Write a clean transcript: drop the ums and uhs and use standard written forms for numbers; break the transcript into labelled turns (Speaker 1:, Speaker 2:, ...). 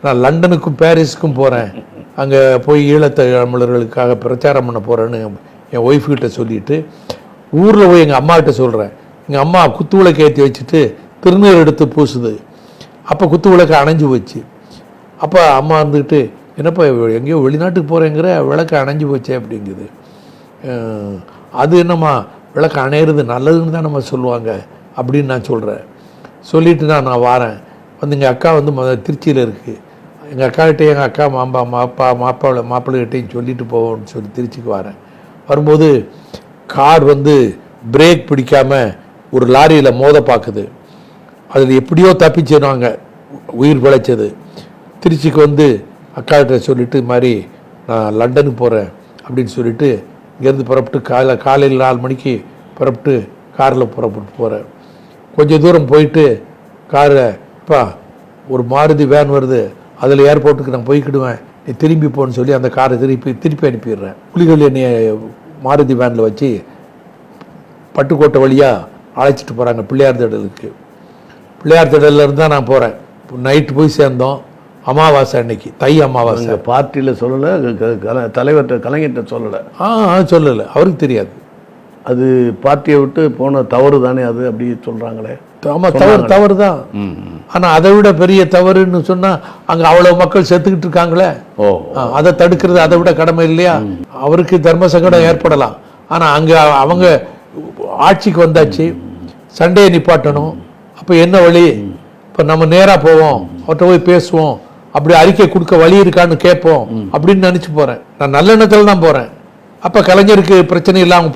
Speaker 1: நான் லண்டனுக்கும் பாரிஸுக்கும் போகிறேன், அங்கே போய் ஈழத்தமிழர்களுக்காக பிரச்சாரம் பண்ண போகிறேன்னு என் ஒய்ஃப்கிட்ட சொல்லிவிட்டு ஊரில் போய் எங்கள் அம்மாக்கிட்ட சொல்கிறேன். எங்கள் அம்மா குத்து விளக்கு ஏற்றி வச்சுட்டு திருநீர் எடுத்து பூசுது. அப்போ குத்து விளக்கு அணைஞ்சு போச்சு. அப்போ அம்மா இருந்துக்கிட்டு, என்னப்பா எங்கேயோ வெளிநாட்டுக்கு போகிறேங்கிற, விளக்கு அணைஞ்சு போச்சே அப்படிங்குது. அது என்னம்மா விளக்கு அணையிறது நல்லதுன்னு தான் நம்ம சொல்லுவாங்க அப்படின்னு நான் சொல்கிறேன். சொல்லிவிட்டு நான் வாரேன். வந்து எங்கள் அக்கா வந்து திருச்சியில் இருக்குது. எங்கள் அக்காக்கிட்டே எங்கள் அக்கா மாப்பிள்ளைகிட்டையும் சொல்லிட்டு போவோம்னு சொல்லி திருச்சிக்கு வரேன். வரும்போது கார் வந்து பிரேக் பிடிக்காமல் ஒரு லாரியில் மோத பார்க்குது. அதில் எப்படியோ தப்பிச்சிடுவாங்க, உயிர் பிழைச்சது. திருச்சிக்கு வந்து அக்காக்கிட்ட சொல்லிவிட்டு மாதிரி நான் லண்டனுக்கு போகிறேன் அப்படின்னு சொல்லிவிட்டு இங்கேருந்து புறப்பட்டு காலையில் 4 மணிக்கு புறப்பட்டு காரில் புறப்பட்டு போகிறேன். கொஞ்சம் தூரம் போயிட்டு காரை, இப்போ ஒரு மாருதி வேன் வருது, அதில் ஏர்போர்ட்டுக்கு நான் போய்க்கிடுவேன், நீ திரும்பி போன்னு சொல்லி அந்த காரை திருப்பி அனுப்பிடுறேன். புலிகள் என்னை மாருதி வேனில் வச்சு பட்டுக்கோட்டை வழியாக அழைச்சிட்டு போகிறாங்க பிள்ளையார் திடலுக்கு. பிள்ளையார் திடலேருந்து தான் நான் போகிறேன். நைட்டு போய் சேர்ந்தோம். அமாவாசை அன்னைக்கு, தை அமாவாசை.
Speaker 2: பார்ட்டியில் சொல்லலை, தலைவர்கிட்ட கலைஞர்கிட்ட சொல்லலை.
Speaker 1: சொல்லலை, அவருக்கு தெரியாது.
Speaker 2: அது பார்ட்டியை விட்டு போன தவறு தானே அது, அப்படி சொல்கிறாங்களே.
Speaker 1: ஆமாம், தவறு தான். ஆனால் அதை விட பெரிய தவறுன்னு சொன்னால் அங்கே அவ்வளோ மக்கள் செத்துக்கிட்டு இருக்காங்களே, அதை தடுக்கிறது அதை விட கடமை இல்லையா? அவருக்கு தர்ம சங்கடம் ஏற்படலாம். ஆனால் அங்கே அவங்க ஆட்சிக்கு வந்தாச்சு, சண்டையை நிப்பாட்டணும். அப்போ என்ன வழி? இப்போ நம்ம நேராக போவோம், அவர்கிட்ட போய் பேசுவோம், அப்படி அறிக்கை கொடுக்க வழி இருக்கான்னு கேட்போம் அப்படின்னு நினச்சி போகிறேன். நான் நல்ல எண்ணத்தில் தான் போகிறேன். அப்போ கலைஞருக்கு பிரச்சனை இல்லாமல்